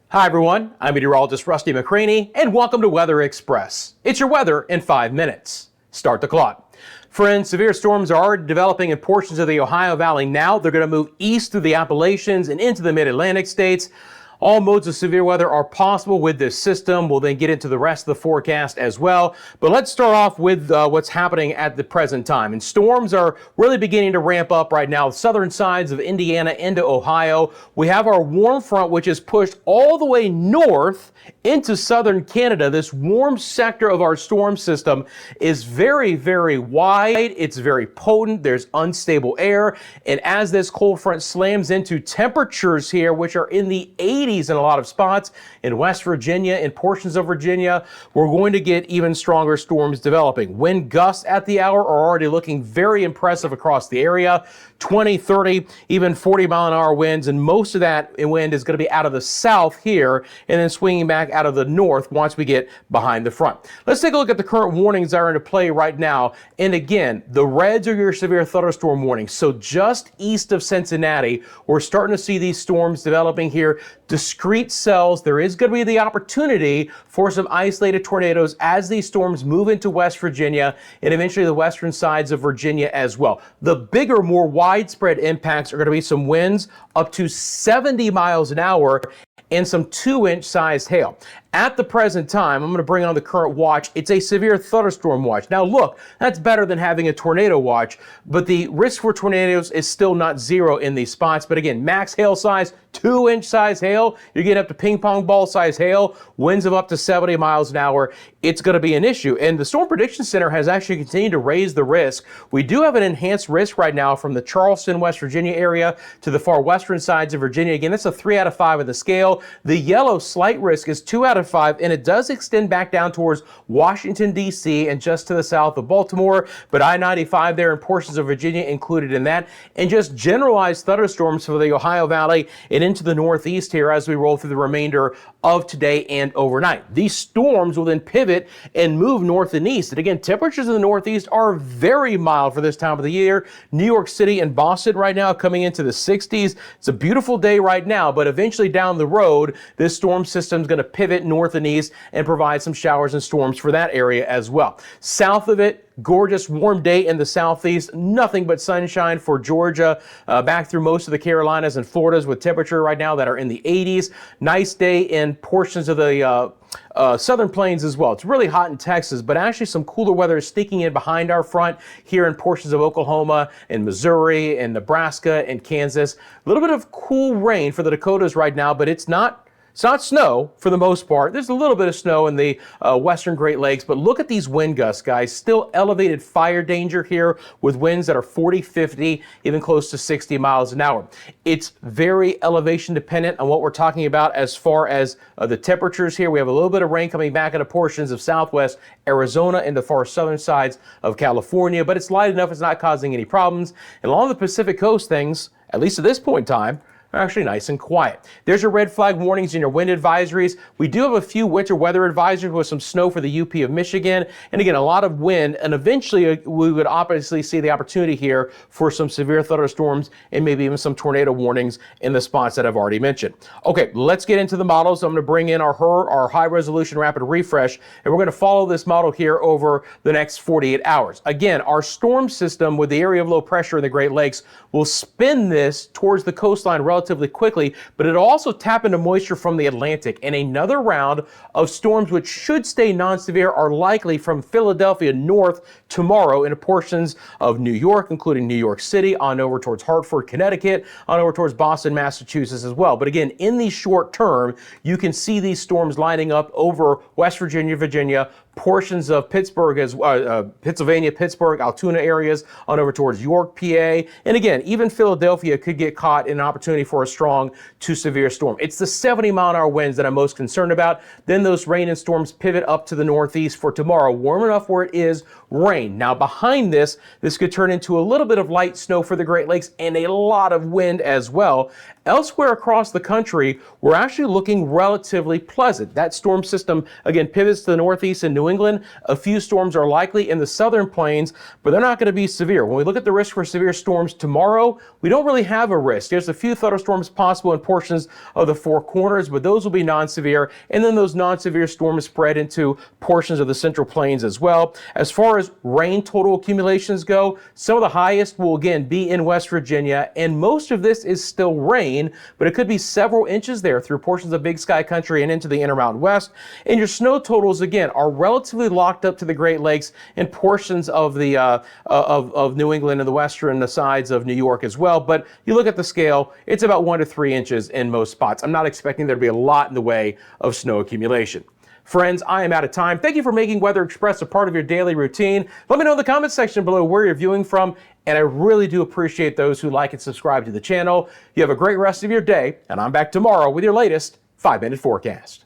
Hi everyone, I'm meteorologist Rusty McCranie, and welcome to Weather Express. It's your weather in 5 minutes. Start the clock. Friends, severe storms are already developing in portions of the Ohio Valley now. They're going to move east through the Appalachians and into the mid-Atlantic states. All modes of severe weather are possible with this system. We'll then get into the rest of the forecast as well. But let's start off with what's happening at the present time. And storms are really beginning to ramp up right now. Southern sides of Indiana into Ohio. We have our warm front, which is pushed all the way north into southern Canada. This warm sector of our storm system is very, very wide. It's very potent. There's unstable air. And as this cold front slams into temperatures here, which are in the 80s in a lot of spots in West Virginia and portions of Virginia, we're going to get even stronger storms developing. Wind gusts at the hour are already looking very impressive across the area. 20, 30, even 40-mile-an-hour winds, and most of that wind is going to be out of the south here and then swinging back out of the north once we get behind the front. Let's take a look at the current warnings that are in play right now. And again, the reds are your severe thunderstorm warnings. So just east of Cincinnati, we're starting to see these storms developing here. Discrete cells. There is going to be the opportunity for some isolated tornadoes as these storms move into West Virginia and eventually the western sides of Virginia as well. The bigger, more widespread impacts are going to be some winds up to 70 miles an hour and some 2-inch sized hail. At the present time, I'm going to bring on the current watch. It's a severe thunderstorm watch. Now look, that's better than having a tornado watch, but the risk for tornadoes is still not zero in these spots. But again, max hail size, 2-inch size hail. You're getting up to ping pong ball size hail, winds of up to 70 miles an hour. It's going to be an issue. And the Storm Prediction Center has actually continued to raise the risk. We do have an enhanced risk right now from the Charleston, West Virginia area to the far western sides of Virginia. Again, that's a 3 out of 5 of the scale. The yellow slight risk is 2 out of 5, and it does extend back down towards Washington, D.C. and just to the south of Baltimore, but I-95 there and portions of Virginia included in that, and just generalized thunderstorms for the Ohio Valley and into the northeast here as we roll through the remainder of today and overnight. These storms will then pivot and move north and east. And again, temperatures in the northeast are very mild for this time of the year. New York City and Boston right now coming into the 60s. It's a beautiful day right now, but eventually down the road, this storm system is going to pivot north and east and provide some showers and storms for that area as well. South of it, gorgeous warm day in the southeast, nothing but sunshine for Georgia, back through most of the Carolinas and Floridas with temperature right now that are in the 80s. Nice day in portions of the southern plains as well. It's really hot in Texas, but actually some cooler weather is sneaking in behind our front here in portions of Oklahoma and Missouri and Nebraska and Kansas. A little bit of cool rain for the Dakotas right now, but it's not snow for the most part. There's a little bit of snow in the western Great Lakes, but look at these wind gusts, guys. Still elevated fire danger here with winds that are 40, 50, even close to 60 miles an hour. It's very elevation dependent on what we're talking about as far as the temperatures here. We have a little bit of rain coming back into portions of southwest Arizona and the far southern sides of California, but it's light enough it's not causing any problems. And along the Pacific coast, things, at least at this point in time, are actually nice and quiet. There's your red flag warnings and your wind advisories. We do have a few winter weather advisories with some snow for the UP of Michigan. And again, a lot of wind. And eventually we would obviously see the opportunity here for some severe thunderstorms and maybe even some tornado warnings in the spots that I've already mentioned. Okay, let's get into the models. I'm going to bring in our high resolution rapid refresh, and we're going to follow this model here over the next 48 hours. Again, our storm system with the area of low pressure in the Great Lakes will spin this towards the coastline relatively quickly, but it'll also tap into moisture from the Atlantic, and another round of storms which should stay non-severe are likely from Philadelphia north tomorrow into portions of New York, including New York City, on over towards Hartford, Connecticut, on over towards Boston, Massachusetts as well. But again, in the short term, you can see these storms lining up over West Virginia, Virginia, portions of Pittsburgh, Pennsylvania, Pittsburgh, Altoona areas, on over towards York, PA. And again, even Philadelphia could get caught in an opportunity for a strong to severe storm. It's the 70-mile-an-hour winds that I'm most concerned about. Then those rain and storms pivot up to the northeast for tomorrow. Warm enough where it is rain. Now behind this could turn into a little bit of light snow for the Great Lakes and a lot of wind as well. Elsewhere across the country, we're actually looking relatively pleasant. That storm system, again, pivots to the northeast and New England. A few storms are likely in the southern plains, but they're not going to be severe. When we look at the risk for severe storms tomorrow, we don't really have a risk. There's a few thunderstorms possible in portions of the Four Corners, but those will be non-severe. And then those non-severe storms spread into portions of the central plains as well. As far as rain total accumulations go, some of the highest will again be in West Virginia, and most of this is still rain, but it could be several inches there through portions of Big Sky Country and into the Intermountain West. And your snow totals again are relatively locked up to the Great Lakes and portions of the of New England and the western sides of New York as well. But you look at the scale, it's about 1 to 3 inches in most spots. I'm not expecting there to be a lot in the way of snow accumulation. Friends, I am out of time. Thank you for making Weather Express a part of your daily routine. Let me know in the comment section below where you're viewing from, and I really do appreciate those who like and subscribe to the channel. You have a great rest of your day, and I'm back tomorrow with your latest 5-minute forecast.